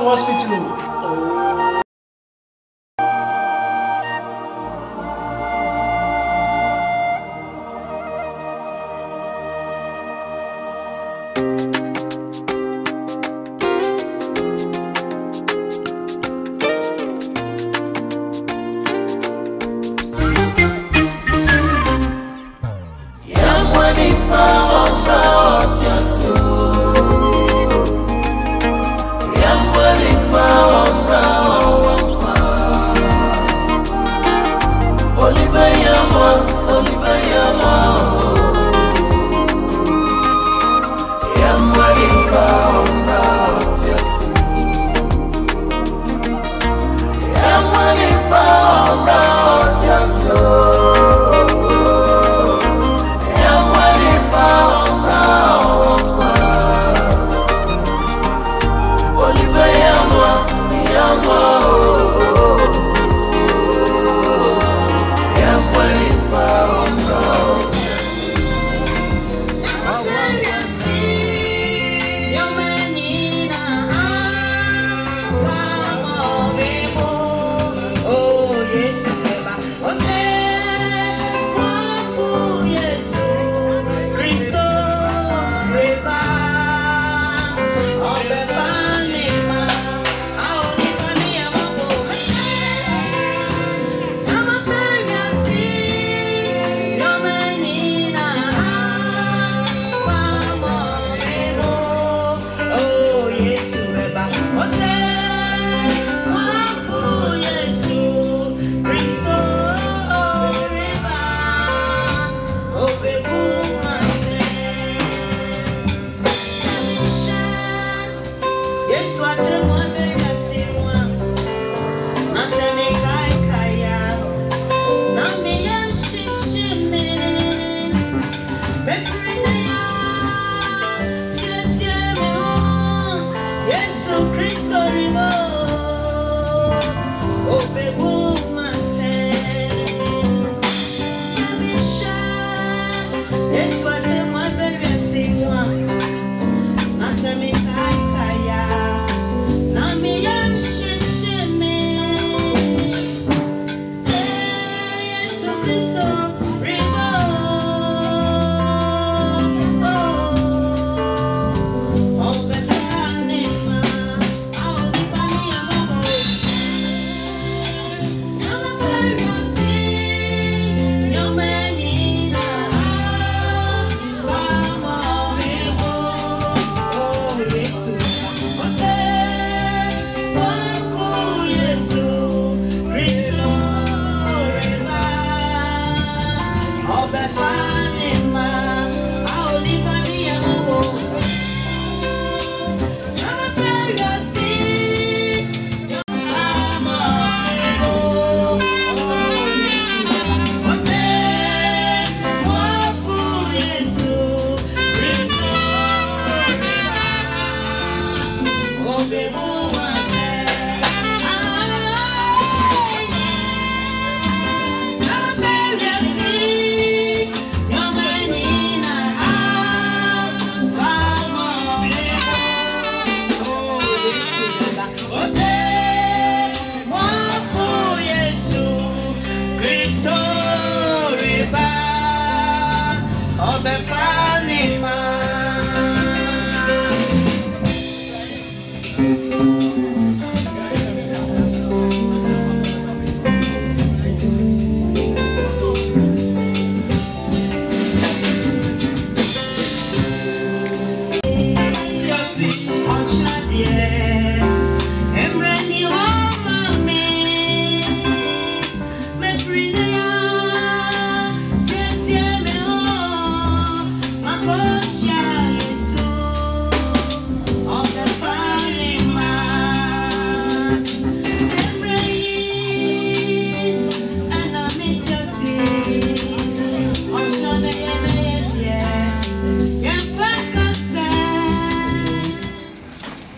hospital.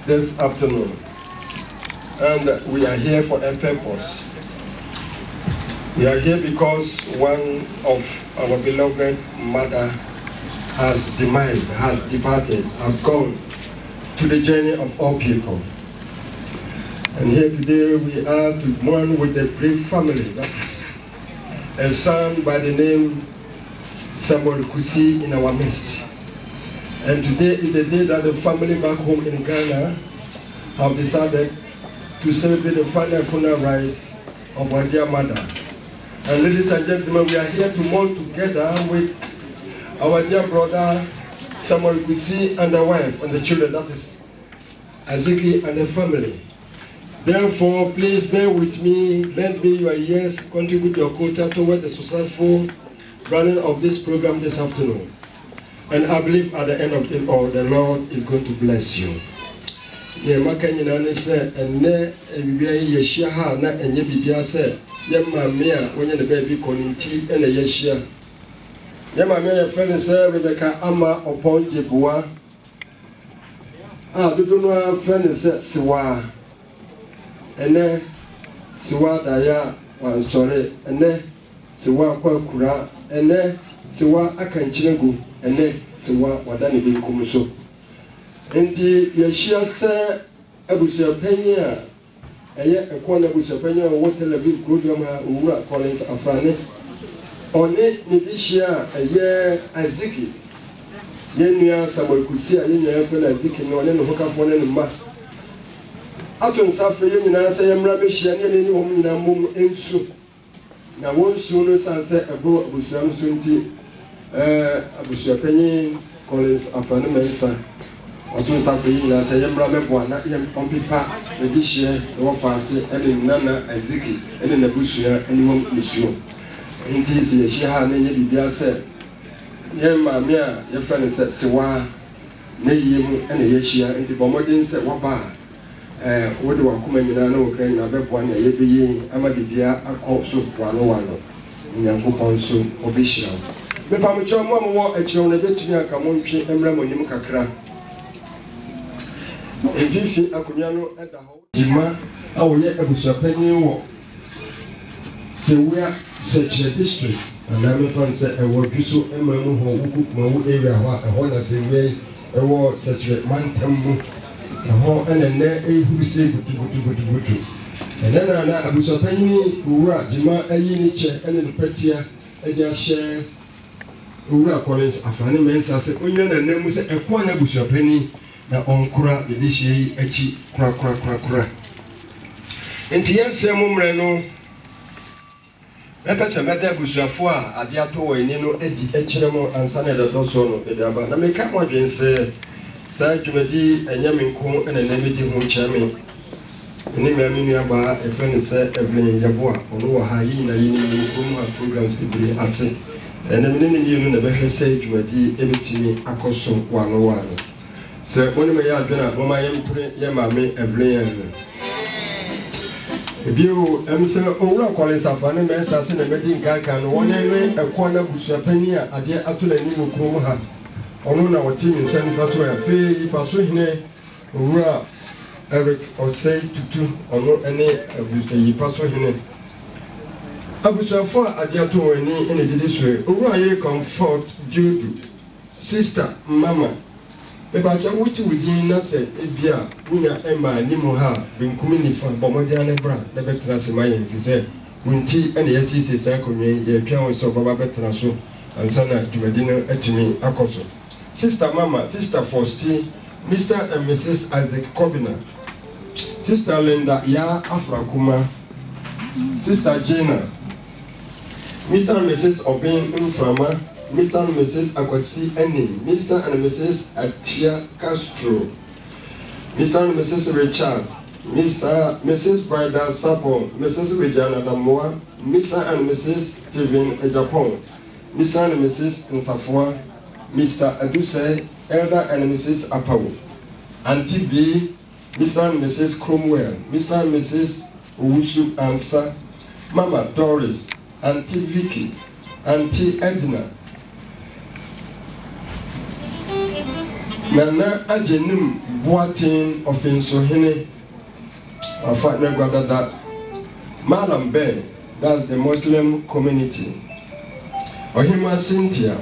This afternoon, and we are here for a purpose. We are here because one of our beloved mother has departed, has gone to the journey of all people. And here today we are to mourn with the brave family. That is a son by the name Samuel Kusi in our midst. And today is the day that the family back home in Ghana have decided to celebrate the final funeral rites of our dear mother. And ladies and gentlemen, we are here to mourn together with our dear brother Samuel Kusi and the wife and the children, that is Aziki and the family. Therefore, please bear with me, lend me your ears, contribute your quota toward the successful running of this program this afternoon. And I believe at the end of it all, the Lord is going to bless you. Rebecca Ama upon Jebua. Friend is Siwa. And then Siwa Daya, one sorry, and then Siwa Kwakura, and then Siwa Akanchinegu, and then Siwa Wadani Binkumuso. And the Yeshia said, Abusia Pena, a corner Abusia Pena, water a big program, Ura Collins Afrane. On it, Nidishia, a year Aziki. Yenya Samuel Kusi, Yenya Aziki, no one hook up one in the math. Aton Safi, Yena say, I'm rubbish, and any woman in a mum in soup. Now, one sooner sunset above Abusam Sunti, Abusia Penny, Collins Afrane Mesa. Aton Safi, Yena say, I'm rubbish, one, not yam on Pipa, the dish year, no fancy, and in Nana Aziki, and in the bush here, anyone is sure. Inti si yeshia na nye bibia se ye maame a ye fa ne se sewa na yiem ene yeshia inti bomodin se waba wode wakoma nyina na wokra nyina beboa na ye beyi ama bibia akọ so wano nyankopon so obihira me pa mcho mo mo akiro na betumi aka mo ntwe emra monim kakra efifi akonya no eda ho ima a wo ye abusuapanyin wo Sewia Search District, and I'm fan said a word so Emmanuel who cook my area, a honor say, a war such a man tambo, a hall and a net who say good to. And then I was a penny who were Jima a uniche and in Petia, a share who are Collins Afrani Mensa, I said, when your name was a corner bush a penny, the onkura, the dish, a cheap crack. And here, Samuel Reno. Pesa meta busuafo a ade ato wo eni no edi echiremo ansane de doso no edaba na meka mo dwense sa dwumadi enyaminko ena na medi ho kyame eni me aminu aba efene se Evelyn Yeboa ono wo ha yi na yi ni mu programs bibiri ase ena me ne ni no na behwe se dwumadi ebetimi akoso wano se woni me ya adwena mama yempre ye mame Evelyn Bio emse owura Collins Afrane Mensa se na medi nkankan no won ene ekona busuapani a ade atola ni mokrom ha ono na wotimi nsani fato ya fe ipaso hine owura Eric Osei Tutu ono ene ipaso hine abusuafo ade ato ani ene didi so owura ye comfort Judu sister mama Bebacha wuti wudi na se ebia unya ema ni mo ha benkumi ni fa bomodia ne bra na betra se mayen fi se wunti ene yesisi sa konwe ye twa won so baba betra so ansana dwadi no atumi akoso sister mama sister Fosti Mr. and Mrs. Isaac Kobina sister Linda ya Afrakuma sister Gina Mr. and Mrs. Obin Mfama Mr. and Mrs. Akwasi Eni, Mr. and Mrs. Atia Castro, Mr. and Mrs. Richard, Mrs. Brida Sapo, Mrs. Regina Damoa, Mr. and Mrs. Stephen Ejapon, Mr. and Mrs. Nsafwa, Mr. Aduse, Elder and Mrs. Apawu, Auntie B, Mr. and Mrs. Cromwell, Mr. and Mrs. Owusu Ansa, Mama Doris, Auntie Vicky, Auntie Edna, Nana Ajenim Boatin of Insohene of Fatnagwadada Malam Bay, that's the Muslim community. Ohima Cynthia,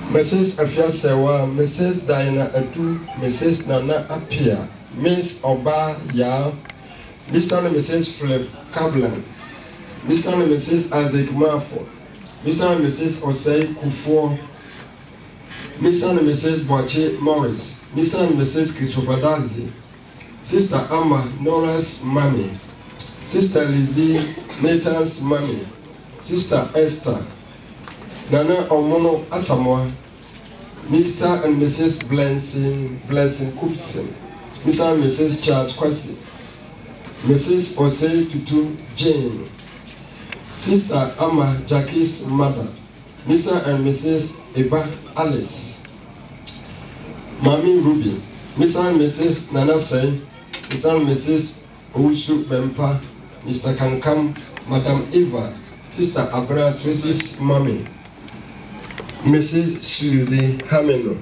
Mrs. Afia Sewa, Mrs. Diana Atu, Mrs. Nana Apia, Miss Oba Ya, Mr. and Mrs. Philip Kablan, Mr. and Mrs. Isaac Marford, Mr. and Mrs. Osei Kufuor, Mr. and Mrs. Boache Morris, Mr. and Mrs. Christopher Dazi, Sister Amma Nora's mommy, Sister Lizzie Nathan's mommy, Sister Esther, Nana Omono Asamoah, Mr. and Mrs. Blessing Coopson, Mr. and Mrs. Charles Kwasi, Mrs. Osei Tutu Jane, Sister Amma Jackie's mother, Mr. and Mrs. Eba Alice, Mami Ruby, Mr. and Mrs. Nana Say, Mr. and Mrs. Ousu Bempa, Mr. Kankam, Madam Eva, Sister Abra Tracy's mommy, Mrs. Susie Hameno.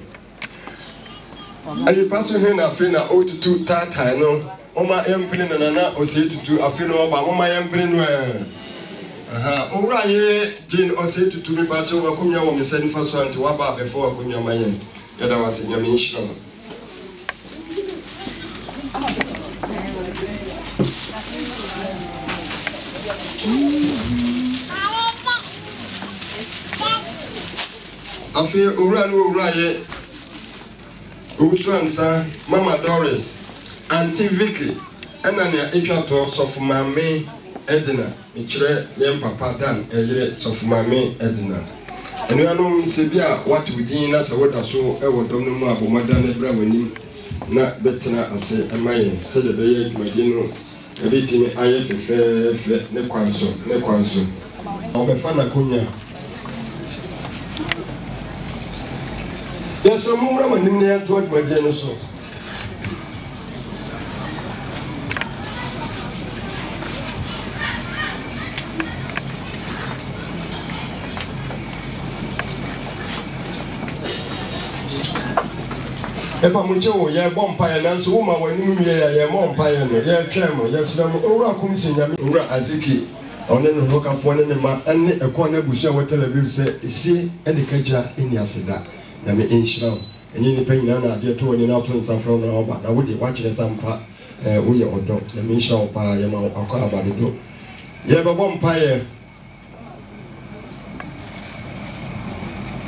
And the person here na fina O22 tata no. Oma empini na nana O22 afino ba oma empini no. Aha, owura ye Jane O22 mi ba che wa komia wo me sani fa so anti wa ba before komia mayen. Yada wase nyame nhiro. Afi owura no owura ye Usuansa, Mama Doris, Auntie Vicky, and Anya Equator of Mammy Edna, Michre, Yam Papa Dan, Edre of Mammy Edna. And you know, Sibia, what we did as a water so, I would don't know about Madame Bravini, not better as a man, said the bay, Magino, everything I have to fair, Nequanso. I'll be fun Acunia. Yes, a moment in there toward my genocide. If I'm with you, you're bumpire, and so woman when you are bumpire, you're camel, yes, Ora comes in Ura Aziki, on any hook of one and a corner bush, what television say, see, and the catcher in Yasida. Na me inshira enye ni panyina na ade to oni na to nsafro na oba na wo de wa kire sampa wo ye odo na me inshira opa ye ma akwa abade do ye bebo mpaye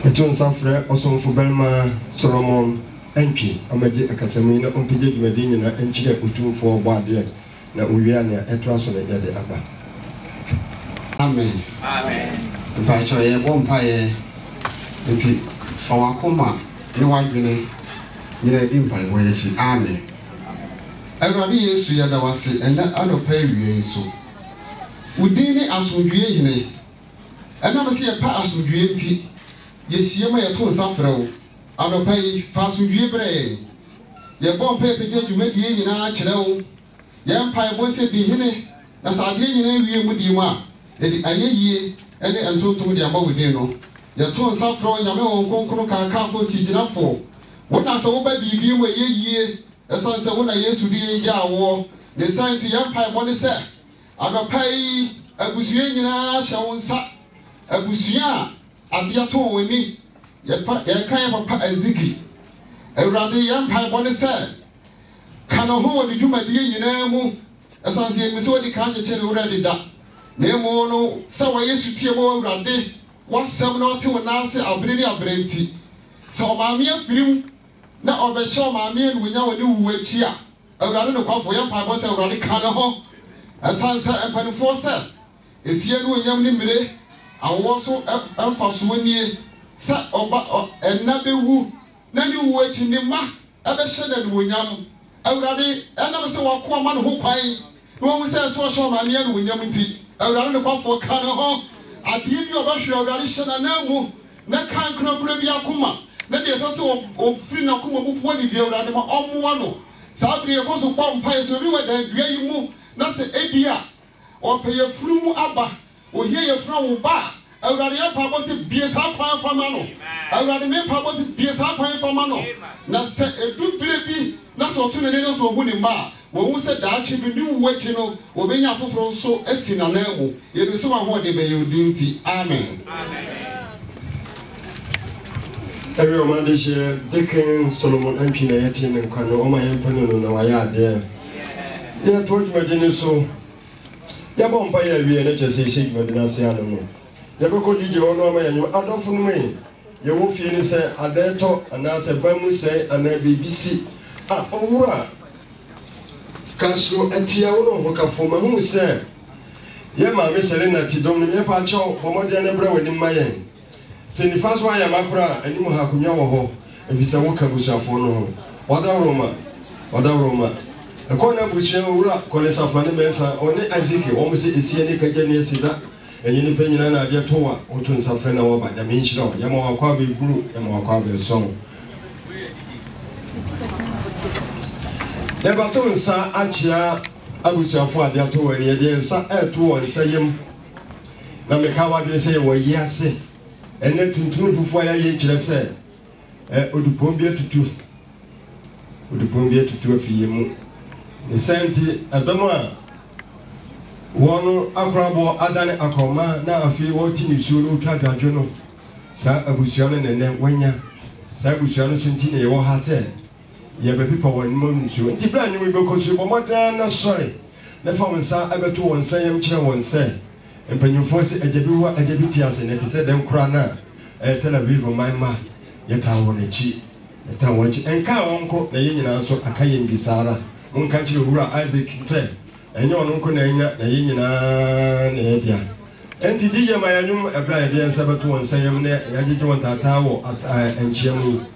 eto nsafre osonfo belma Solomon enki amaje akasemi na ompije dwumade nyina enkyire otumfo obade na owia na eto aso na ye de aba. Amen. Amen. Mpacho ye bo mpaye enti Fawakoma, you want me, you are in by way. Amen. Everybody is to Yadawasi and let other pay you so. Would Dini as would you, and never see a pass with you. Yes, you may at all suffer. I'll pay fast with you, brain. Your bomb paper you made ye in our channel. Young pie was at the hinny, as I did in with you are. And I ye, and then told to me about with you. Your two saffron, Yamo, Concono, Carcafo, Chijinafo. When I saw baby, you were ye, as I said when I used to be a war, the sign to young pie, what is that? I will pay a Busiana, shall sat a Busia, a Biato with me. Your kind of a ziggy. A rather young pie, what is that? Can a hold you, my dear, you know, as I say, Miss Odi can't already that. Nemo, no, so I used to tear more Radde. What 7 or 2 and answer a brilliant. So, my mere film, now over show my men we know a new witch here. I rather no call for your papa was already canoho. As Sansa and Paniforsa is here doing young Nimre. I also emphasis when ye sat or and Nabe woo, Nanu witch in the ma, ever shed and William. I never saw a man who crying. No one says so show my men William. I rather call for canoho. I give you a bunch of tradition and now, not can't crop Akuma. That is also of free Nakuma, what if you're at one. Sabri also bomb pies everywhere, then you move, not say ABR or pay a flu abba or hear your from bar. I would rather papa say beers half pound for mano. I would rather make papa say beers half pound for mano. Not say a good baby, not so to the neighbors or winning bar. When we said that she be new watching or being a from so as in an elbow, it is someone what they may you dinty. Amen. Everyone this year, Deacon Solomon and Pina and Kano, my empire, no, I are there. Yeah, told me so. Yabon Paya, we are just a shake Madinasiano. Yaboko did you honor me and you add off on me. You won't feel say, I dare talk, and as a Bamu say, and a BBC. Ah, oh, Castro and Tiaono, who come for my home, say. Yeah, my Miss Elena Tidom, Yapacho, or more than a bro in my end. Say the first one, Yamakra, and you have come your if it's a walker bush for no. What a Roma. A corner bush, Collis of Money Mensa, only Isaac, almost is here, Nicajania Sida, and you depend on a Toa, or to Safrena or by the Minch, Yamawa Kwabi group, Yamawa Kwabi song. The baton sa Achia Abusia the Ato and Yadian sa air to and say him. Namikawa didn't say, well, yes, and then to two before I say, Udupombia to two. Udupombia to two of you. The Santi Adama one Akrabo Adane Akoma, now a few watching you soon, Kaga Jono, Sa Abusian and then Wenya, Sabusian Sentini, or has said. Yabba people one moon soon. The plan will go consume more than sorry. The phone sa ever two and say him chair one say. And when you force a Jabua a Jabitias and it said them crana, a Tel Aviv of my ma, yet I want a cheat. Yet I want you and car uncle, the union also a Kayan Bisara, one country who Isaac said, and your uncle Nanya, the union and and the DJ Mayanum, a blind and Sabatu and say, I didn't want a tower as I and Chiamu.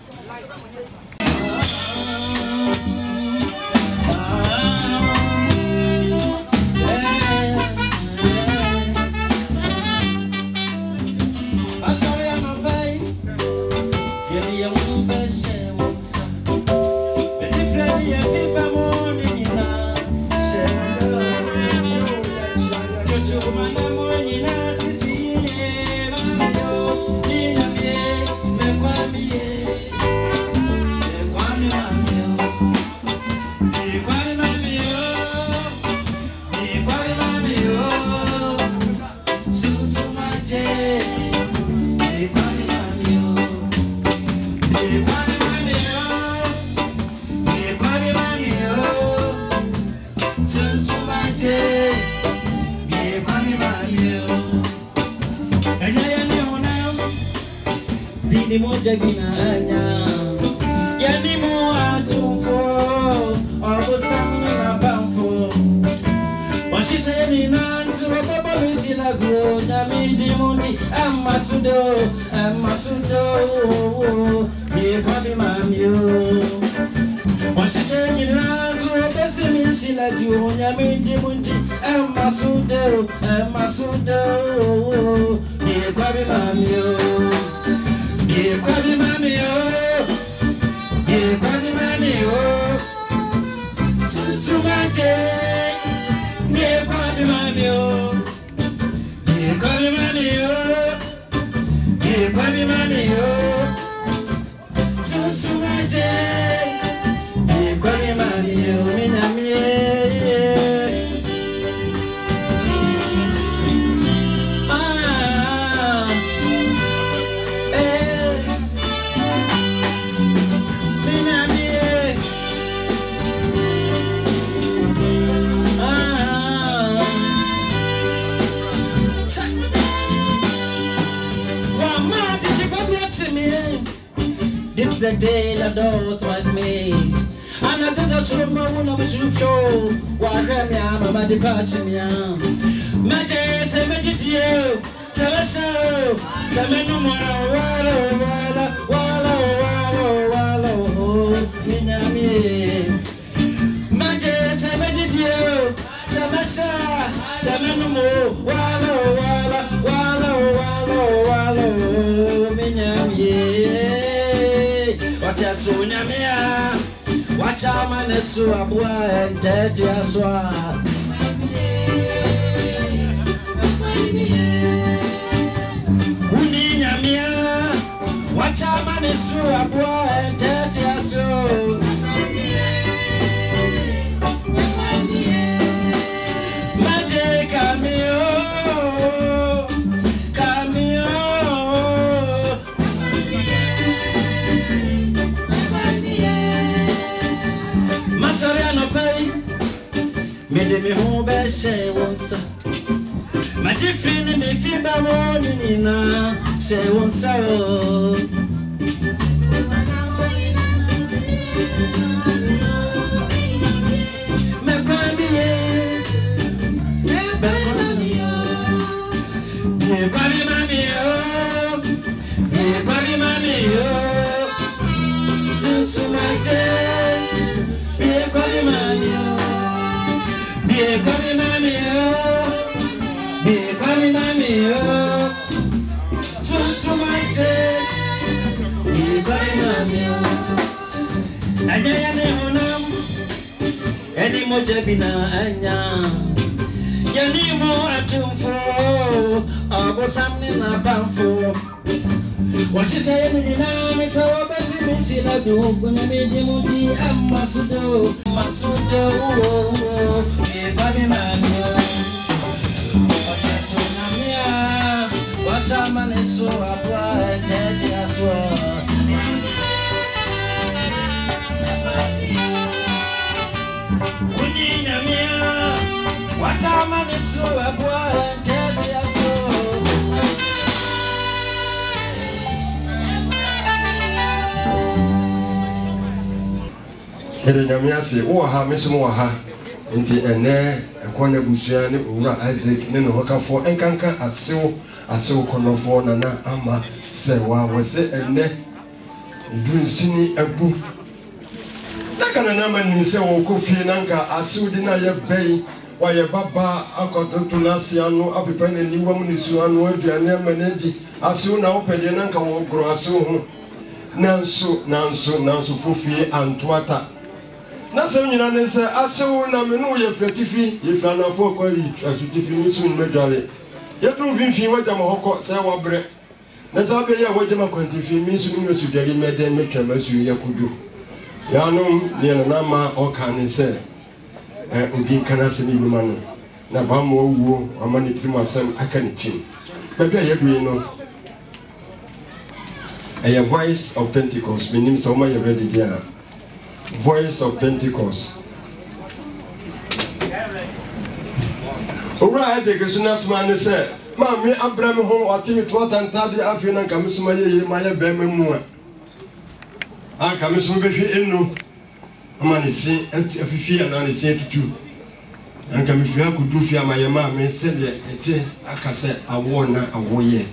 The day the doors was made, and I did a swimmer when I was you flow. Why am I my departure? Magic, say, magic, you, tell us so. Tell me no more. Wallow, Minami. Magic, say, magic, you, tell us so. Tell me no more. Wallow, Minami. Watcha sunya mia, watcha manesu abua enteti aswa. Uninya mia, watcha manesu abua enteti aswa. Magic cameo. she won't my different me feel by morning now she won't sorrow any more jabina anya yani mo atumfo abo samne na bamfo wasi say me na me so basi me chila do kunya me dimuti amasudo e babi manyo wasi so na mia wacha maneso apwa tete aswa what am I so a boy and tell you so? Edenamia say, "Oh, ha, Miss Moha." Inti ene ekwana busuani owura Isaac ne no hoka for enkanka asew konofo nana ama se wa wose ene dunsini abu nakana na mani se wo kofi nanka asew di na ye bai wa ye baba akodoto na se anu apepa na niwam ni su anu aduane manadi asew na opede nanka wo gro asew ho nanso fofi antoata na se nyina ne se asew na me no ye fratifi ye fra na fo kwari asutifi musu medwale ye dum finfin wajama hokọ se wa bre na za be ya wajama kwantifi musu ni mesu dwale mede metwa masu ye kudu ya no ne na ma o kan se obi kana se ni luma no na ba mo wuo amani tirim asem aka ni tim bebe ya dui no a voice of Pentecost meaning so much ready there. Voice of Pentecost. Ora Isaac sunasman say, "Ma me Abraham ho otimi to atantade afi na kamisuma ye maye bema mu a. A kamisuma be hwe enu. Amani si afifi ana ne si tutu. An kamifi akudu fi amaye ma me se de ete akase awo na awoye.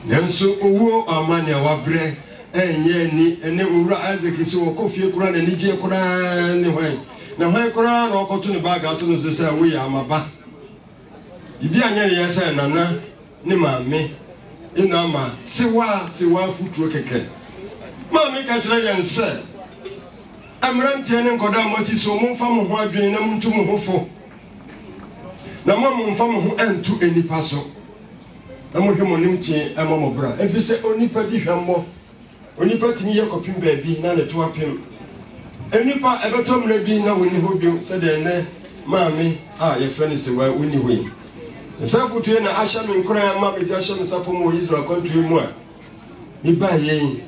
Nanso owo amane wabre enye ni ene owura Isaac si wo kofie kura na nigye kura ne hwan na hwan kura na okoto ne baga to no se we ya amaba ibi anya ne yesa nana ne maame ina ma siwa futuo keke maame ka kire yen se amrante ne nkoda mosi so mo mfa mo ho adwene na muntu mo hofo na mo mfa mo ho antu enipa so na mo hwe mo nimtie ama mo bra efi se onipa di hwammo onipa tini ye kopim baabi na ne to apem enipa ebetom na bi na woni hobio se de ne maame a ye frɛ ne se wa woni hoyi nsafu tuye na asha me nkora ma me di asha me sapo mo Israel country mu a mi ba ye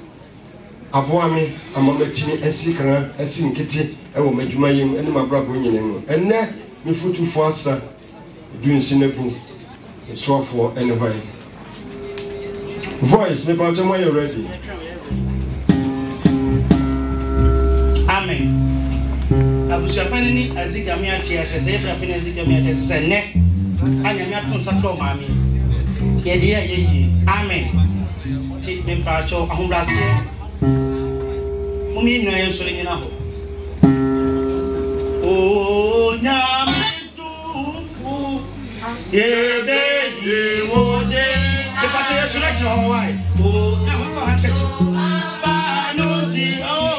aboa me amamatini esikran esinkete ewo madwuma yem ene mabrabo nyene mu enne mi futufo asa dunsinebu swafo ene hwan voice me ba jama you ready. Amen. Abusuapani ni azigami ati asese efra pene azigami ati asese ne anyame aton safro maami ye de ye amen ti dem pracho ahombrase mumi nwa ye sore nyina ho o nyame tufu ye be ye wo de pacho ye sore jira ho wai o na ho fa hankachi ba no ti o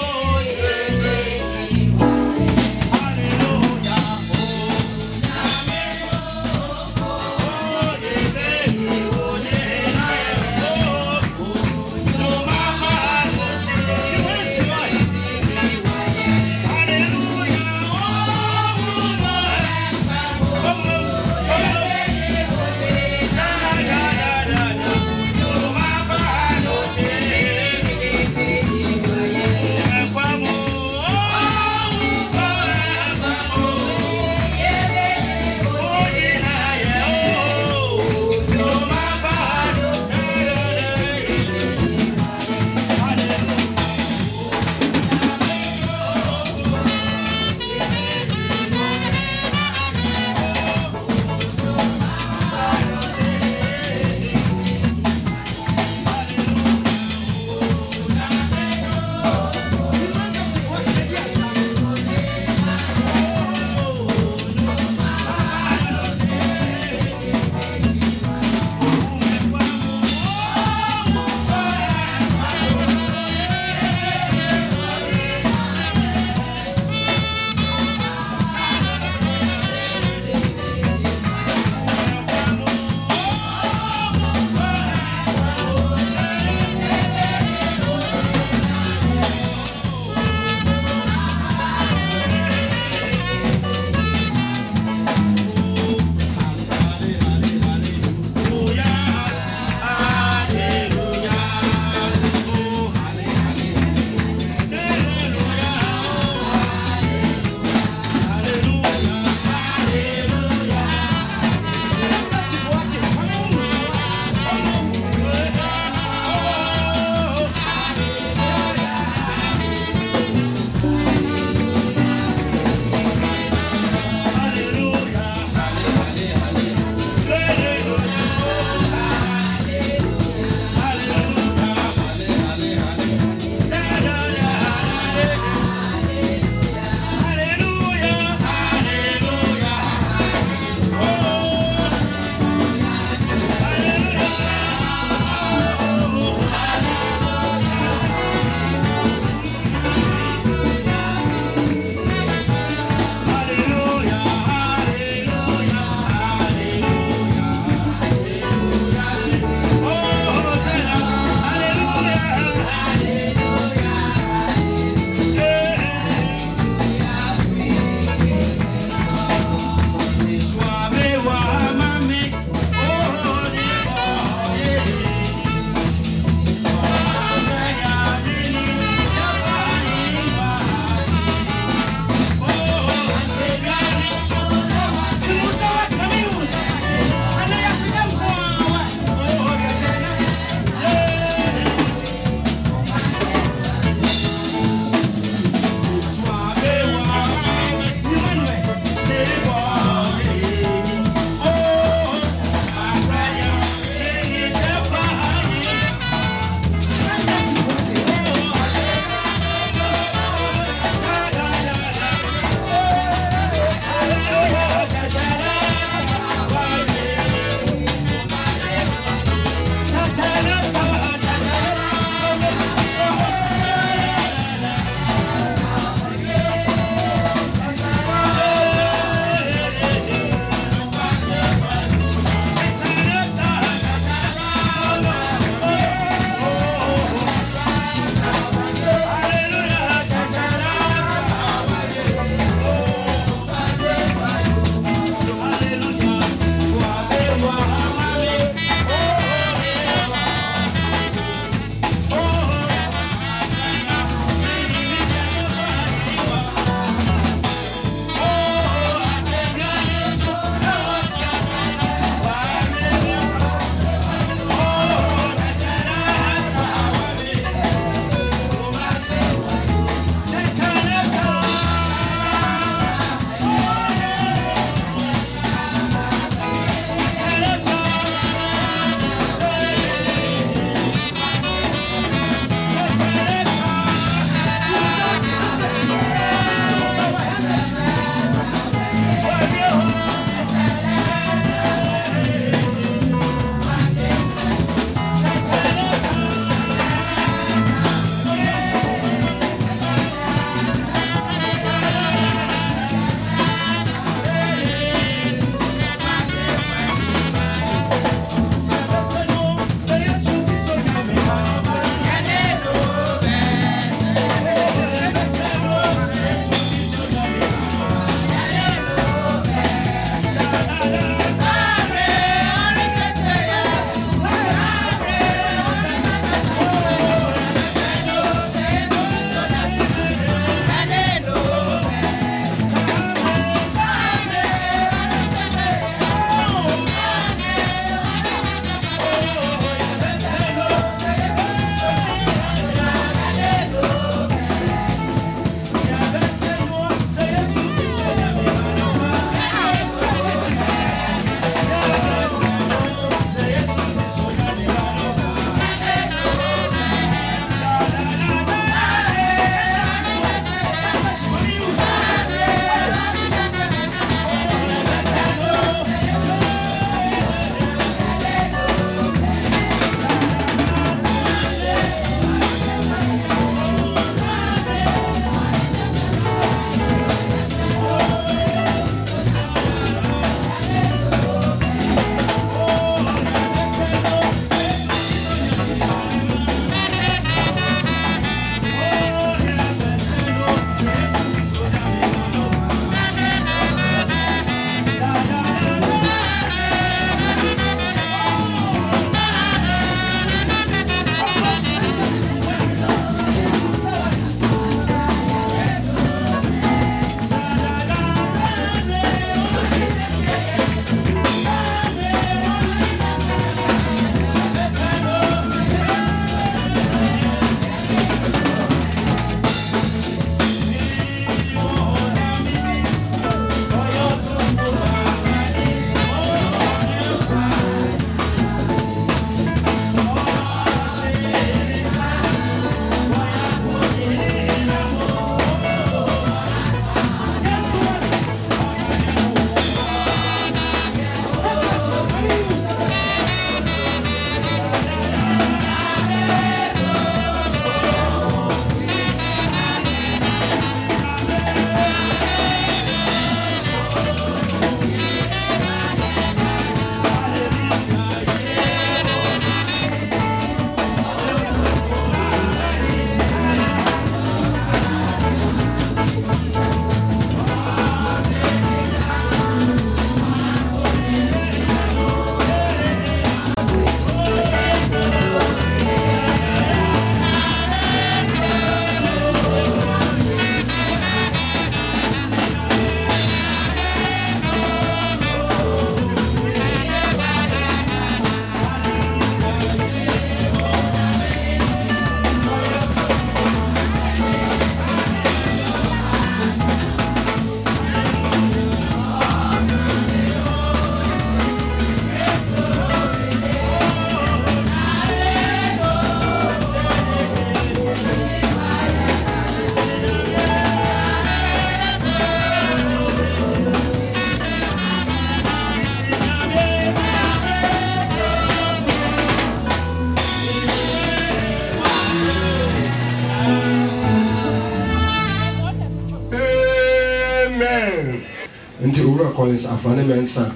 Collins Afane Mensa.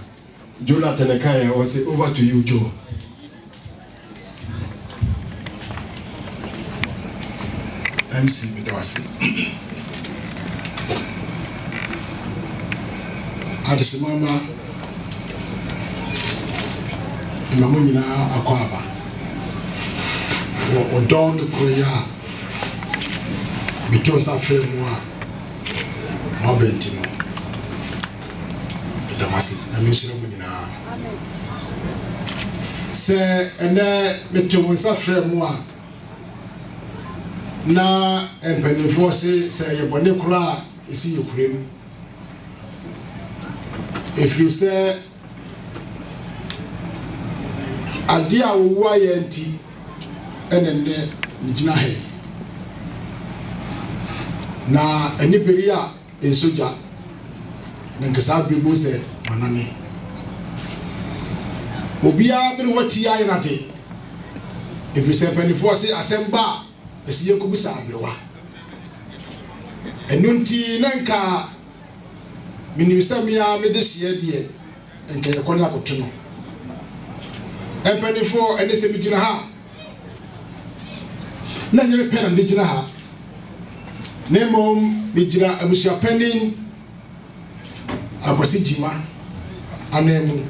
Jonathan Ekaya was over to you, Joe. MC Midwasi. Adesimama Mamunyina Akwaba. Or Don Korea. Mitosa Fremwa. Mabentino. Damasi. Amishina Munyina. Se ene Mitosa Fremwa. Na empanifo se yebone kura isi yokurem efiri se ade a wo aye nti enenne ngina he na eniberi a ensoja na nkasa bibo se manane obia bere wati aye nate efiri se empanifo se asemba esi yekubisa abrewa enunti nanka minimsamia medehie de enka yakona akoto no empanifo ene se bigina ha na nyeme pena bigina ha nemom bigina abusia panin akwasi jima anemu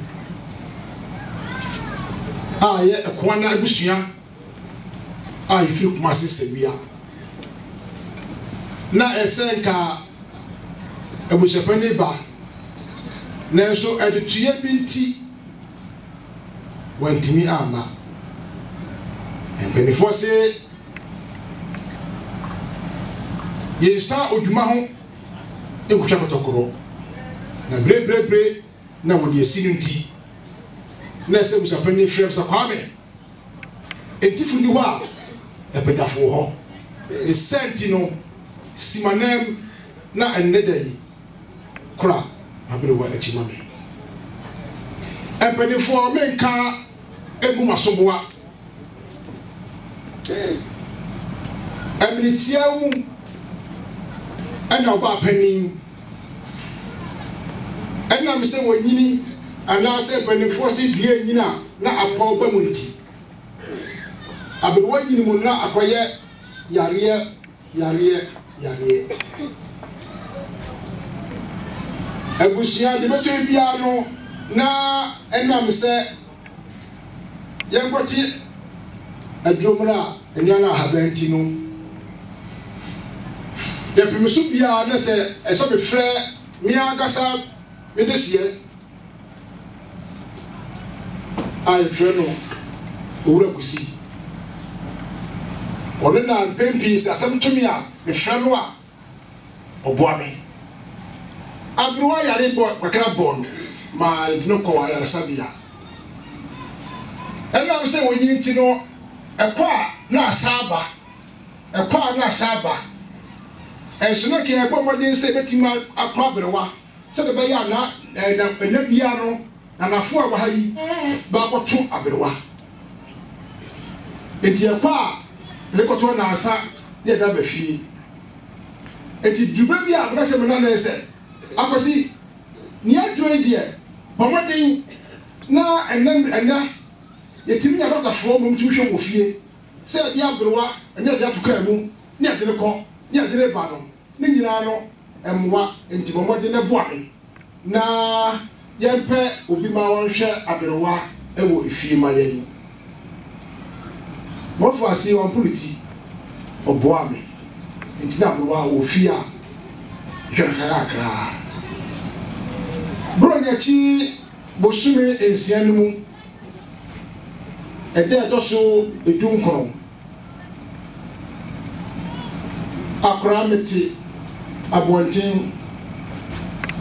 aye ekwana abusia a ifiri kuma sesebia na esenka abushapani ba na so edutuye binti wantimi ama empenifo se yesa odwuma ho ekutwa kotokoro na bre na wodi esini nti na se abushapani frames akwame etifu ni wa epetafo ho the sentinel simanem na enedai kura abrewa achimame epenifo menka egu masoboa eminitiawu ana oba panin ana mise wonyini ana se epenifo si bie nyina na apa oba munti abrewa nyini mu na akoye yare abusia de beto bia no na enam se yenkoti adromra enyana habanti no yepimisu bia na se eso be frɛ mi agasa me desie ai frɛ no owura kusi ono na pempi se asem tumi a me frɛ no a oboa me abruwa yare bo bakra bon ma no ko ayar sabia ena se wonyi nti no ekwa na asaba enso ke ebo modin se betima akwabrewa se be ya na bia no na nafo a wa yi ba koto abrewa enti ekwa le koto na asa ye da bafie enti dubra bia na se me na se akosi ni adro die bomodin na enna yetimi nya dota fo mum timi hwe mofie se dia abrewa enya dia toka mu ni adene ko ni adene ba no ni nyina no emwa enti bomodin na boabe na yempe obi ma wonhwe abrewa ewo efie ma yen mofo asi won politi oboame enti na abrewa wo fie a krakra bronya chi bosume ensianu mu ede atoso edunkron akrameti abontin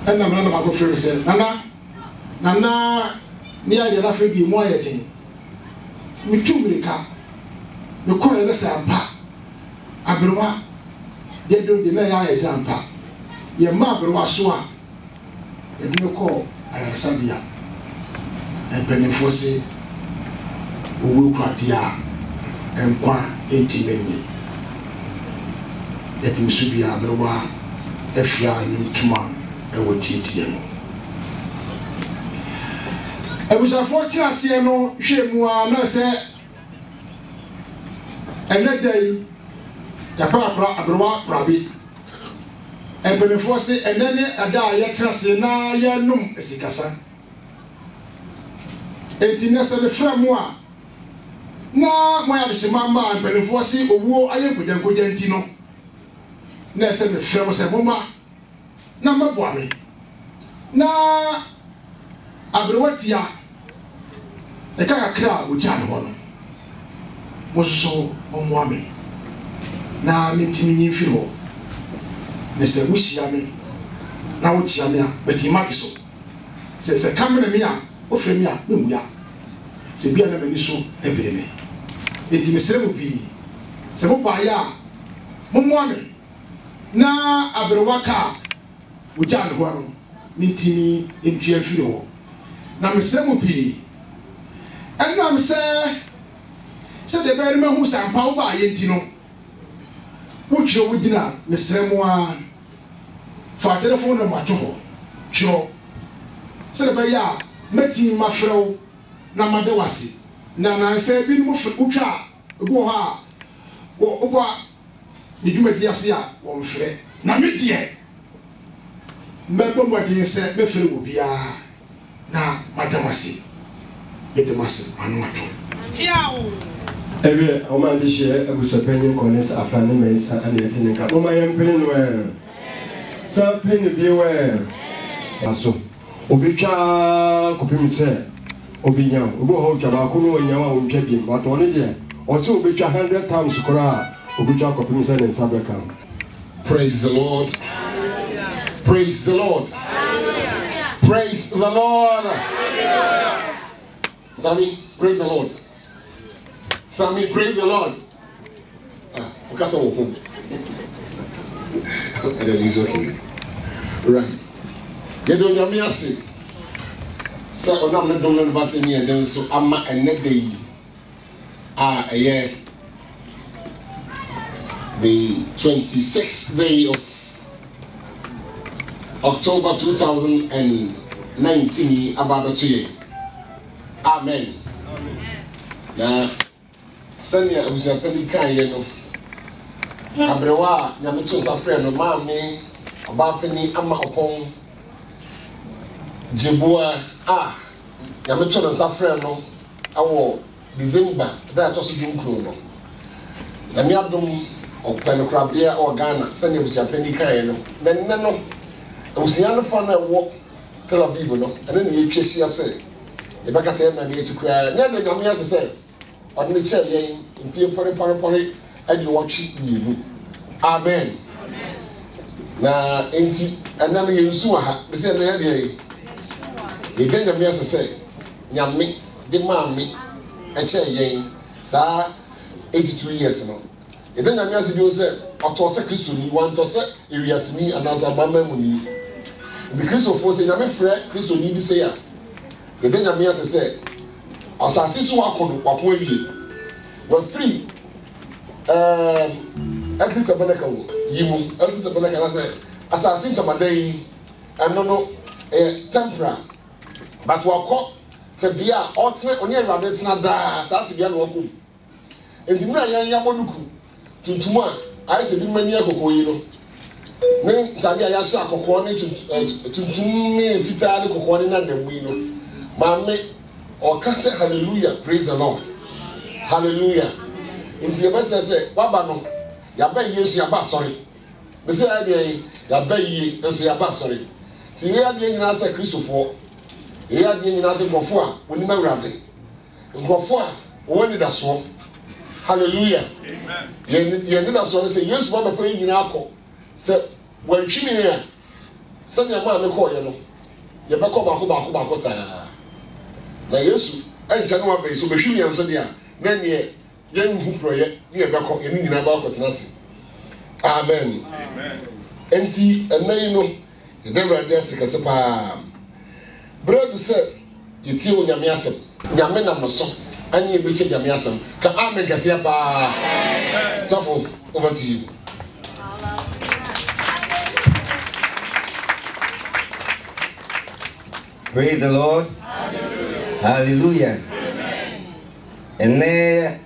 enna mena ba ko fere se nana ni ya yara fe bi mo ayedin mitumrika me ko yana se ampa abrewa de do de na ya ayedin ampa ye ma abrewa so a edino ko ayarasabia empenefo se owo kwadia enkwa entimenye epimsubia abrewa efia ntuma ewo titie no abusafo ti asie no hwe mu a na se enedai ya para abrowa prabi ebenefo se enene ada ya trase na ya num esikasa enti na se frɛ mu a na mo ya de mama ebenefo se owuo ayekudyankodya enti no na se me frɛ mo se moma na mabua me na abrowa tia e ka kra o gya no ho no mo so mo me na mentimi nyi fi ho ne se wo hia me na wo tia me a betima bi so se kamera me a wo frɛ me a memu ya se bia na mani so ebere me enti mesere mo bi se mo ba ya mo me na abrowa ka o gya no ho no mentimi entua fi ho na mesere mo bi enam se de bɛn ma hu sampa wo ba yenti no wo twere wo gina mesere mo a fa telephone no mato ho twero se de bɛ ya meti ma frɛw na ma de wase na nanse bi no wo twa go ha wo ba ni dwuma di ase a wo mfrɛ na medie mbɛbɔ modin se me frɛ wo bia na madamase medamase anu ato fiawo Ebe o ma di share abusapenyi kones afane mensa ane yetinka o ma yempene no sa plane bi aso obitwa kopim se obinya obo ho twa ba ko no onya wa ontwa bi but one de o se obitwa 100 times kora obitwa kopim se ne sabeka. Praise the Lord. Hallelujah. Praise the Lord. Hallelujah. Praise the Lord. Hallelujah. Sammy, praise the Lord. Sammy, praise the Lord. Okay, so phone. And then he's okay. Right. Get on your mercy. So I'm not doing the bus in here, then so I'm a net day. A year. The 26th day of October 2019 about the 2 year. Amen. Now, Sanya Uzapeli Kayeno Abrewa, Yamitu Safre, no mammy, Abapeni, Ama upon Jibua, Yamitu and Safre, no, our December, that was a June Chrono. Yamiadum or Penocrabia or Ghana, Sanya Uzapeli Kayeno, then no, Usiana Fana walk Tel Aviv, no, and then you Chesia say, the back at him and you to cry, never Yamias said. On the chair, in fear, pori, and you watch you. Amen. Na enti, and then you saw the same day. You think of me as I say, Yammy, the mammy, a chair, yea, sir, 82 years ago. You think of me as you said, or to say Christo, you want to say, if you ask me, and as a memory. The Christo for say, I'm afraid Christo need to say, you think of me as I say. Assassin Wakono, we're free. At least a Beneco, you, at least a Beneca, assassin to my day, and no, tempera. But we're caught to be a alternate on your rabbits, not da, Satian Waku. And the man Yamonuku, to Tuma, I said, many Cocoino. Then Talia Yasha Cocorni to me, Vitali Cocorni and the Wino. Mamma. Or can say hallelujah, praise the Lord. Hallelujah. In the best say, Wabano, Yabe yes, Yaba, sorry. The say idea, Yabe yes, Yaba, sorry. Tia the Nasa Christopher, here the Nasa Gofua, when you marry Gofua, when did I swap? Hallelujah. Amen. You did us say, yes, Baba for in alcohol. Say, when she here, send your man, call you. Yabako, sir. Na Yesu encha no abai so behwi yanso dia na ne yen hu proye ne ebekọ eni nyina ba akọtenase. Amen. Amen. Enti enai no ye debra de sekase pa bread se yeti onyame asem nyame na moso anye ebeche nyame asem ka amen kase pa. So over to you. Praise the Lord. Hallelujah. And there,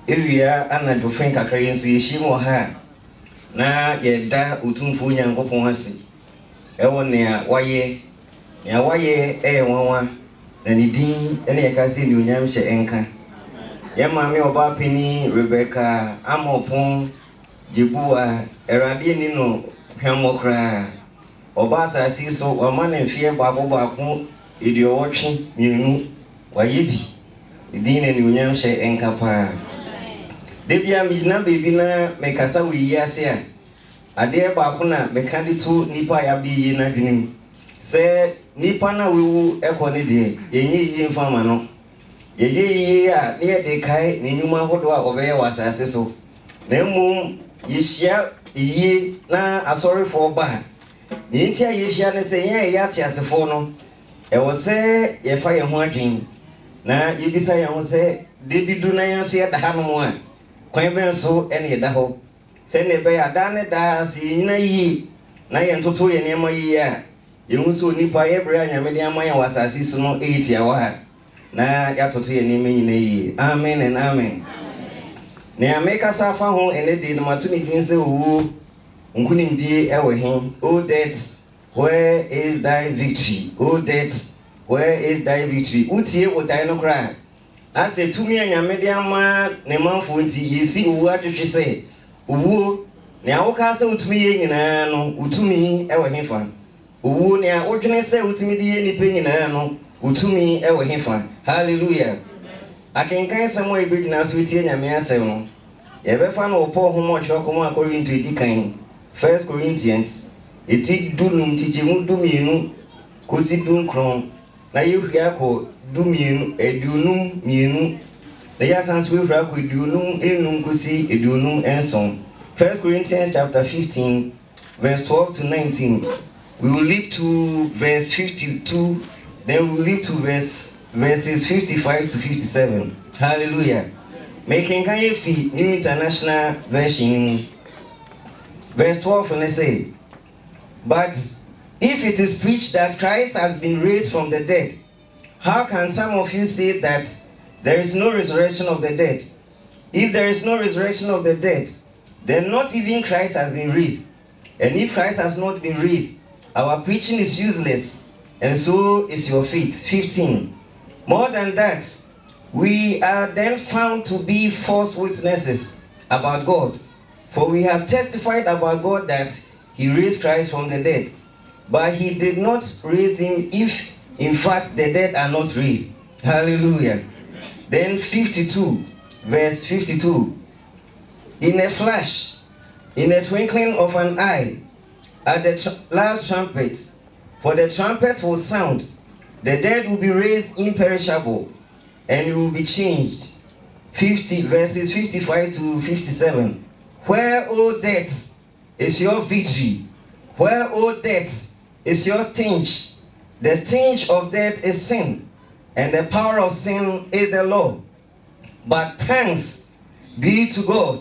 if you are an advocate, kakra yensu yeshimo ha na yeda utumfu nyankopon hase ewo ne waye ya waye nwanwa na ni din ene yaka se ni onyam hye enka ya maame oba peni Rebecca amopon jebua erade ni no hwamokra oba asasi so wama na fie baako idio wotwe mienu waye bi din ne ni onyam hye enka pa Debia mijna baby na mekasa wi ase a ade baako na mekandi to nipa ya bi na dwenim se nipa na wewu ekọ ne de yenye yi mfama no yeye a ne de kai ne nyuma hodo a obeye wasase so na mmom yehia yi na asorefo ba ne ntia yehia ne se yen ya ate asefo no e wo se ye fa ye ho adwen na yebisa ye ho se debidu na yan so ye da hanom a kwan ben so ene ye da ho se ne be ya da ne da si nyina yi na ye ntoto ye ne ma yi a ye hu so nipa ye bra nyamede amanya wasase so no etia wa ha na ya toto ye ne nyina yi amen and amen ne ameka safa ho ene de no matu ni din se wo nkunim die e wo hen oh death where is thy victory oh death where is thy victory utie wotai no kra ase tumi anyamede ama ne manfo nti yesi owu atwetwe se owu ne awoka se utumi ye nyina no utumi e wo hefa owu ne awodwene se utumi die nipa nyina no utumi e wo hefa hallelujah akenkan samo ebegina so tie nyame asem no ye befa no opo ho mo twoko mo according to edikan 1 Corinthians eti dunum tichemu dumienu kosi dunkron na yehua ko dumienu edunum mienu na yasanso yehua ko edunum enum kosi edunum enson 1 Corinthians chapter 15 verse 12 to 19 we will leap to verse 52 then we will leap to verses 55 to 57 hallelujah making kan fi New International Version verse 12 and they say but if it is preached that Christ has been raised from the dead, how can some of you say that there is no resurrection of the dead? If there is no resurrection of the dead, then not even Christ has been raised. And if Christ has not been raised, our preaching is useless, and so is your faith. 15. More than that, we are then found to be false witnesses about God. For we have testified about God that He raised Christ from the dead. But He did not raise Him if, in fact, the dead are not raised. Hallelujah. Then 52, verse 52. In a flash, in a twinkling of an eye, at the last trumpet, for the trumpet will sound, the dead will be raised imperishable, and it will be changed. 50, verses 55 to 57. Where, O death, is your victory? Where, O death, is your stench? The stench of death is sin, and the power of sin is the law. But thanks be to God.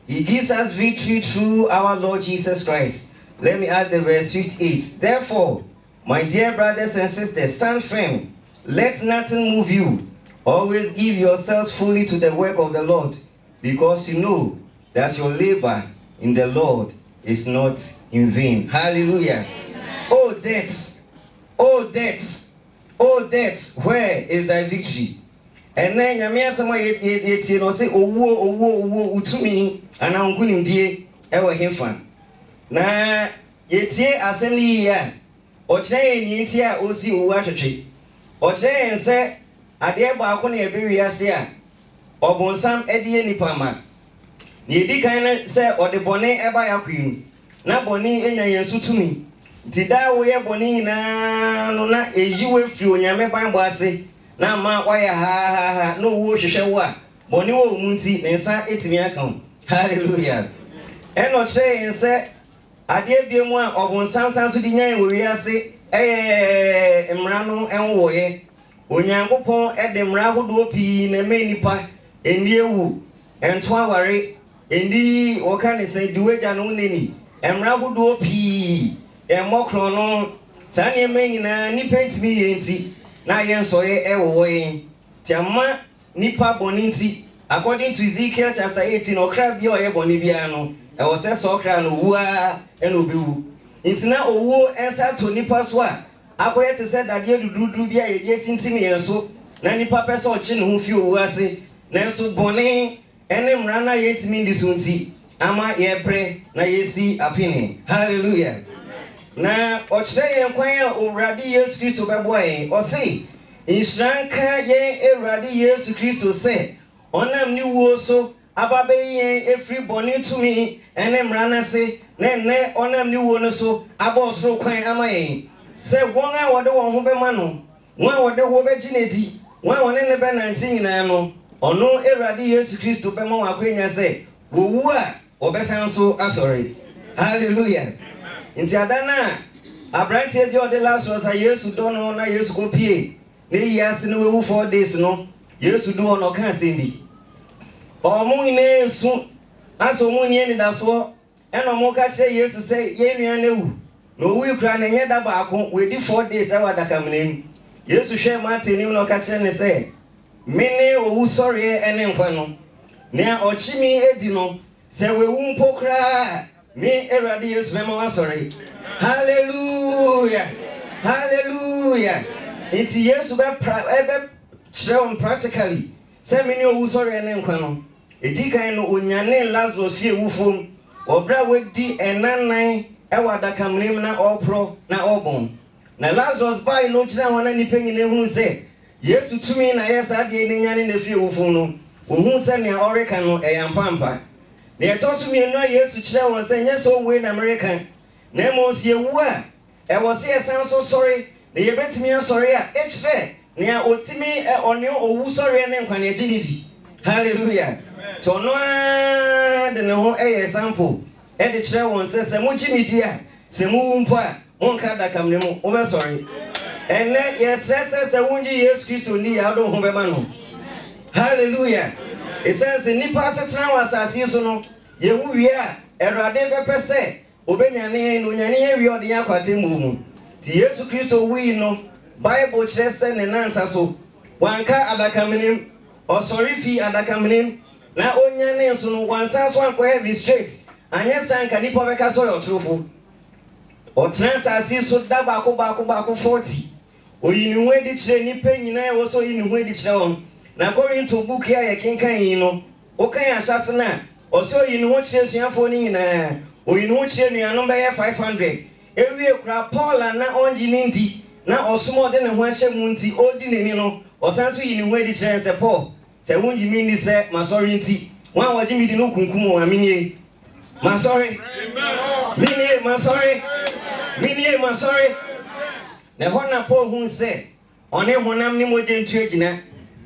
He gives us victory through our Lord Jesus Christ. Let me add the verse 58. Therefore, my dear brothers and sisters, stand firm. Let nothing move you. Always give yourselves fully to the work of the Lord, because you know that your labor in the Lord is not in vain. Hallelujah. Amen. Oh death, oh death, oh death, where is thy victory? And then Yamia sama yeti no say owo utumi ana nkunim die ewo hemfa. Na yetie asemi ya ochire ni ntia osi owu atwetwe. Ochire nse ade baako na ebewi ase a obonsam edie nipa ma. Ni edi kan na se ode bone eba yakwinu na bone enya yensu tumi nti da wo ye bone nyina no na eyiwe firi onyame banbo ase na ma waya ha no wo hwehwe wo a bone wo mu nti ne nsa etimi aka hallelujah eno che nse ade biemu a obonsam sanso di nyan wo wi ase emra no enwo ye onyankopon ede mra hodo pi na me nipa eniewu ento aware endi wokane say duweja no neni emra hodo pi emokro no sane me nyina ni pentimi yenti na yen soye ewo yen tiama nipa boninti according to Ezekiel chapter 18 okra bia oye boni bia no e wo se so okra no wu a eno bewu intina owu ensa to nipa so a akoye te se dade dududu bia ye die tintim yen so na nipa pese ochi ne ho fi owu ase na enso boni ene mra na yetimi ndi so nti ama ye pre na yesi apini hallelujah na ochire yen kwan a owrade Yesu Kristo bebo yen o se inshranka yen ewrade Yesu Kristo se onam ni wo so ababe yen efri boni to me ene mra na se ne onam ni wo no so abosoro kwan ama yen se won a wode won ho be ma no won a wode ho be ginedi won a won ne be 19 nyina no ono ewrade Yesu Kristo be ma wakwenya se wo wu a obesan so asori hallelujah inti adana abrantie bi ode Lazarus a Yesu do no na Yesu ko pie ne yasi no we 4 days no Yesu do ono kan sembi omu ine su aso mu ni da so eno mu ka kire Yesu se ye nua na wu no wu kra na nye da ba ko we di 4 days e wada kamnem Yesu hwe Martin ni no ka kire ne se mene owu sori ene nkwa no ne ochi mi edi no se we wu mpokra mi erade Yesu mema wa sorry hallelujah hallelujah inti Yesu be chire practically se mene owu sori ene nkwa no edi kan no onyane Lazarus fie wufom obra wedi enanan e wada kamnem na opro na obon na Lazarus bai no chira wana ni penyine hu se Yesu tumi na yesa de ne nyane na fie wufom no ohun se ne oreka no eyampampa na etosu mi no Yesu chira won se nyeso we na America na mo sie wu a e wo se esan so sorry na ye betimi asori a echire na otimi one owu sorry ne nkwane agididi hallelujah to no de ne ho example e de chire won se mo chimidi a se mo mpo a won ka da kamne mo wo be sorry ene ye stress se wunji Yesu Kristo ni ya do ho be ma no hallelujah esense nipa setena wasase so no ye wu wi a erade be pese obenyane no nyane ye wi ode yakwate mu ti Yesu Kristo wi no Bible kire se ne nansa so wanka adakamnem osori fi adakamnem na onyane so no wansa so anko heavy straight anya sanka nipa be ka so yo trofo o transasi so da ba ko 40 oyini we di kire nipa nyina wo so oyini we di kire won na Korinto book ya ye kenkan yi no o kan asase na o so oyini ho kire suafo ni nyina oyini ho kire nuanom be 500 ewie kura Paul na onji ni ndi na osomo de ne ho ahye mu nti odi neni no o san so yini ho di kire se Paul se wonji mi ni se masori nti wan waji mi di no kunkum wa minie masori minie masori minie masori ne hona Paul hu se one honam ni moje ntu agina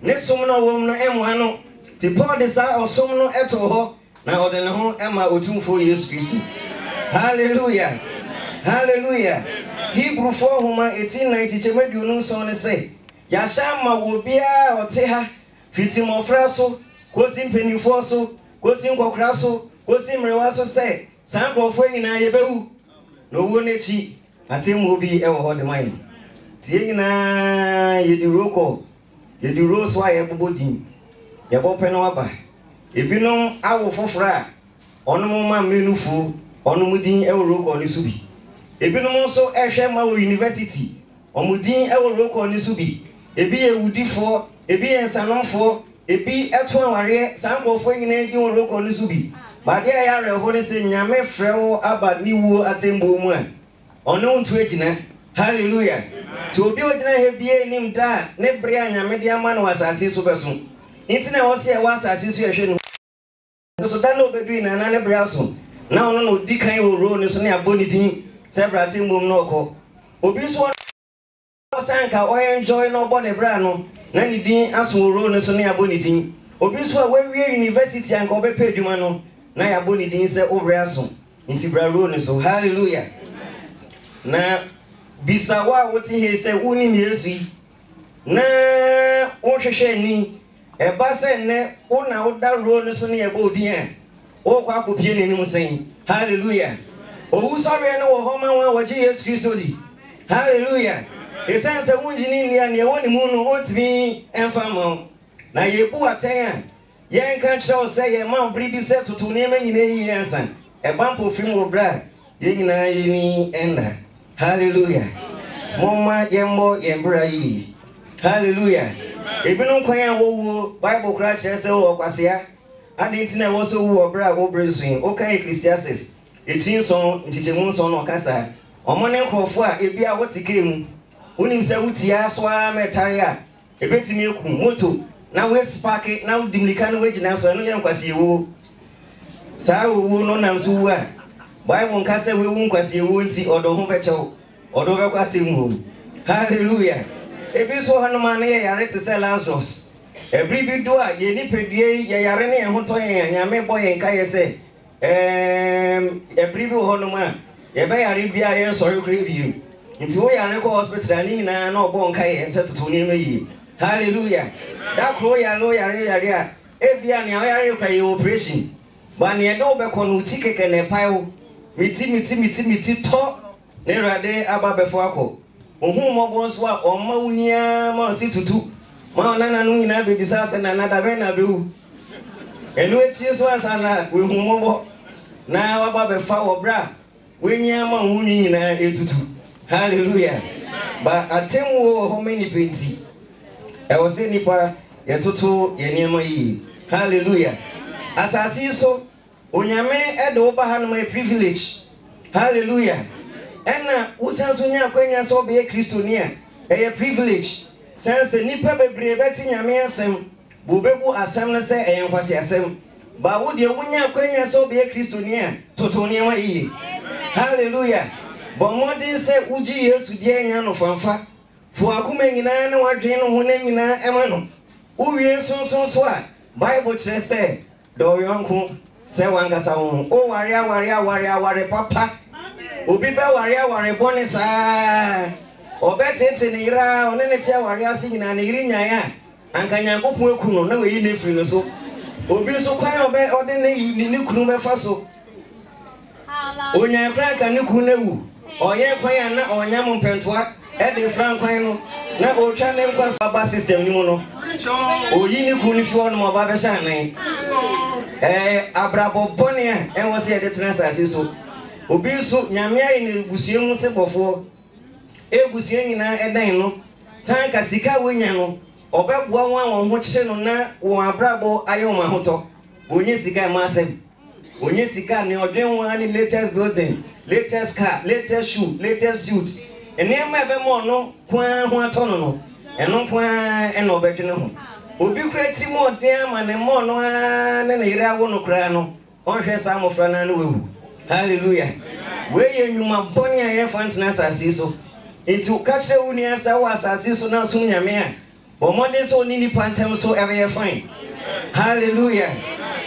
ne som no wom no emwa no ti Paul de sa osom no eto ho na ode ne ho ema otumfo Yesu Kristo hallelujah hallelujah Hebrew 4 homa 1890 chemadu no so ne se ya shama wo bia ote ha fiti mofra so kosi mpenifo so kosi nkokra so kosi mrewa so se san krofo nyina ye bewu no wo nechi atemu obi ewo ho de man tie nyina ye di roko ye di rose wa ye bobodin ye bo pe no aba ebinom awo fofora onom ma menufu onom din ewo roko ni subi ebinom so ehwe ma wo university omudin ewo roko ni subi ebi ewudifo ebi ensanomfo ebi eto aware sankofo nyina din roko ni subi bade ya reho ne se nyame frewo aba niwo atembo mu a ono ntu agina hallelujah to obi ogina he bie nim da ne bre anyame de ama no asase so beso intina wo se wa asase so ehwe no so da no bedu ina na ne bre aso na ono no di kan wo ro ne so ne aboni din se brate mbom no ko obi so sanka o enjoy no bo ne bra no na ni din aso ro ne so ne aboni din obi so we university anka obepa adwuma no na ya boni din se obre aso nti bra ro ne so hallelujah na bisawa woti he se woni Yesu na o hwehwe ni e ba se ne una oda ro ne so ne e bo din a o kwa kopie ne nim sen hallelujah o usore ne wo homa wa waji Yesu Kristo di hallelujah esan se wunjini nia ne woni mu no otimi enfamo na yebu aten yen kan chiro se ye ma bribi se tutu ne ma nyina yi ensan e bampo film obra ye nyina yi ni enda hallelujah mama yembo yembra yi hallelujah ebinu kwan wo bible kra chere se wo kwasea ade ntina wo so wo obra wo bresuin o kan ecclesiastes etin son ntichemu son no kasa omone krofo a ebia wotike mu unim se wutia so a metare a ebetimi eku moto na we spark na udimlika no wagina so no yen kwase wo saa wo no nam so wo a bible nka se we wu nkwase wo nti odo ho bechew odo be kwate mu hallelujah ebi so hanu ma na ye yare te se Lazarus ebri bi do a ye ni pedue ye yare ne ho to ye nyame boy nka ye se ebri bi honu ma ye be yare bia ye sorry kre bi nti wo yare ko hospital ni na na obo nka ye se tutu ni meyi hallelujah da kro ya lo yare a ebia ne yare kwa ye operation ba ne do be ko no tikeke ne payo miti to ne rade aba befo akọ ohun mo bo so a omma wunia ma si tutu ma nana no nyina be bisa se na nada be na be wu enu etie so asana we hu mo bo na wa ba be fa wo bra we nya ma hu nyina etutu hallelujah ba atemwo ho many penti e wo se nipa ye tutu ye niema yi hallelujah asasi so onyame e de wo ba ha no my privilege hallelujah ena usanso nya kwanya so be kristonia e privilege sense nipa bebre beti nyame asem bo bebu asem ne se e nkwase asem ba wo de wunya kwanya so be kristonia totonia wa yi hallelujah bo modin se uji yesu de nya no fanfa fo akuma nyina ne wadwen no ho na nyina ema no uwie sonson so a bible kire se do yonko se wankasa ho o ware papa obi be ware boni saa obetete ni ira onene tia ware asi nyina ne iri nyan a anka nyankopon ekunu na we yi ne firi no so obi so kwan obe ode ne kunu be fa so onya kran ka ne kunu na wu oye kwan na onyam mpentoa e de fran kwan no na o twa ne nkwa baba system ni mu no oyi ne kunu fi ono mo ba be sha nan abrabo boni a en wo se e de tena sase so obi so nyame ayi ne gusie mu se bofo egusie nyina edan no san ka sika wonya no obeboa won ho kire no na won abrabo ayo ma hoto onye sika ma asem onye sika ne odwen won ani latest building latest car latest shoe latest suit ene ma be mo no kwa ho atono no eno kwa eno obedwene ho obi krati mo odwen ama ne mo no na ne ira wo no kra no onhwe sa mo fra na no wewu hallelujah we ye nyuma boni aye fantina asasi so into kache uni asa wa asasi so na so nyame a bo modern so ni pantem so every fine hallelujah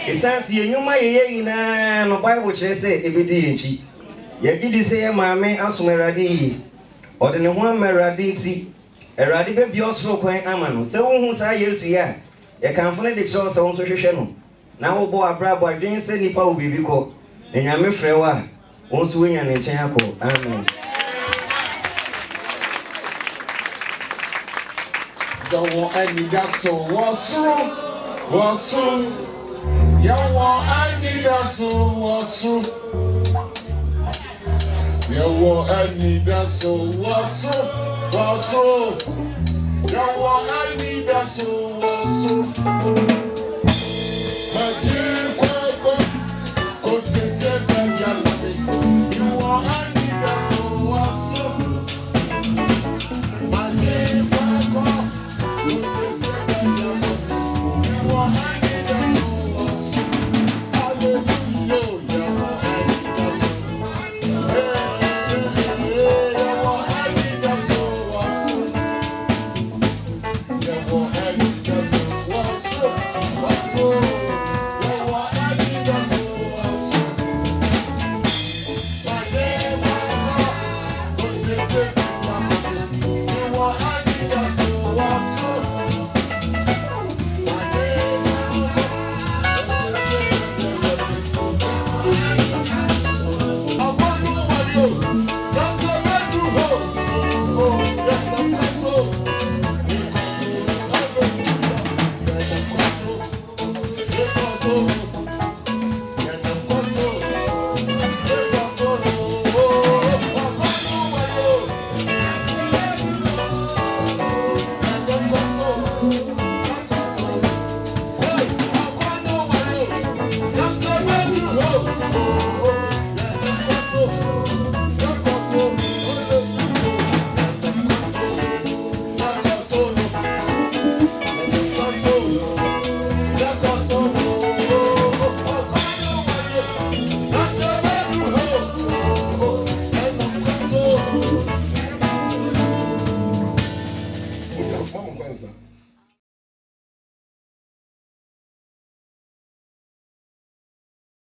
esansi ye nyuma ye nyina no bible kire se ebedi enchi ye gidi se ye maame asomerade yi ode ne ho amerade nti erade be bi osoro kwan ama no se wo hu sa yesu ya ye kanfo ne de kire so won so hwehwe no na wo bo abrabo adwen se nipa wo bibi ko enyame frewa onso wenya ne nchen akọ amen yawo anidaso wosu yawo anidaso wosu yawo anidaso wosu yawo anidaso wosu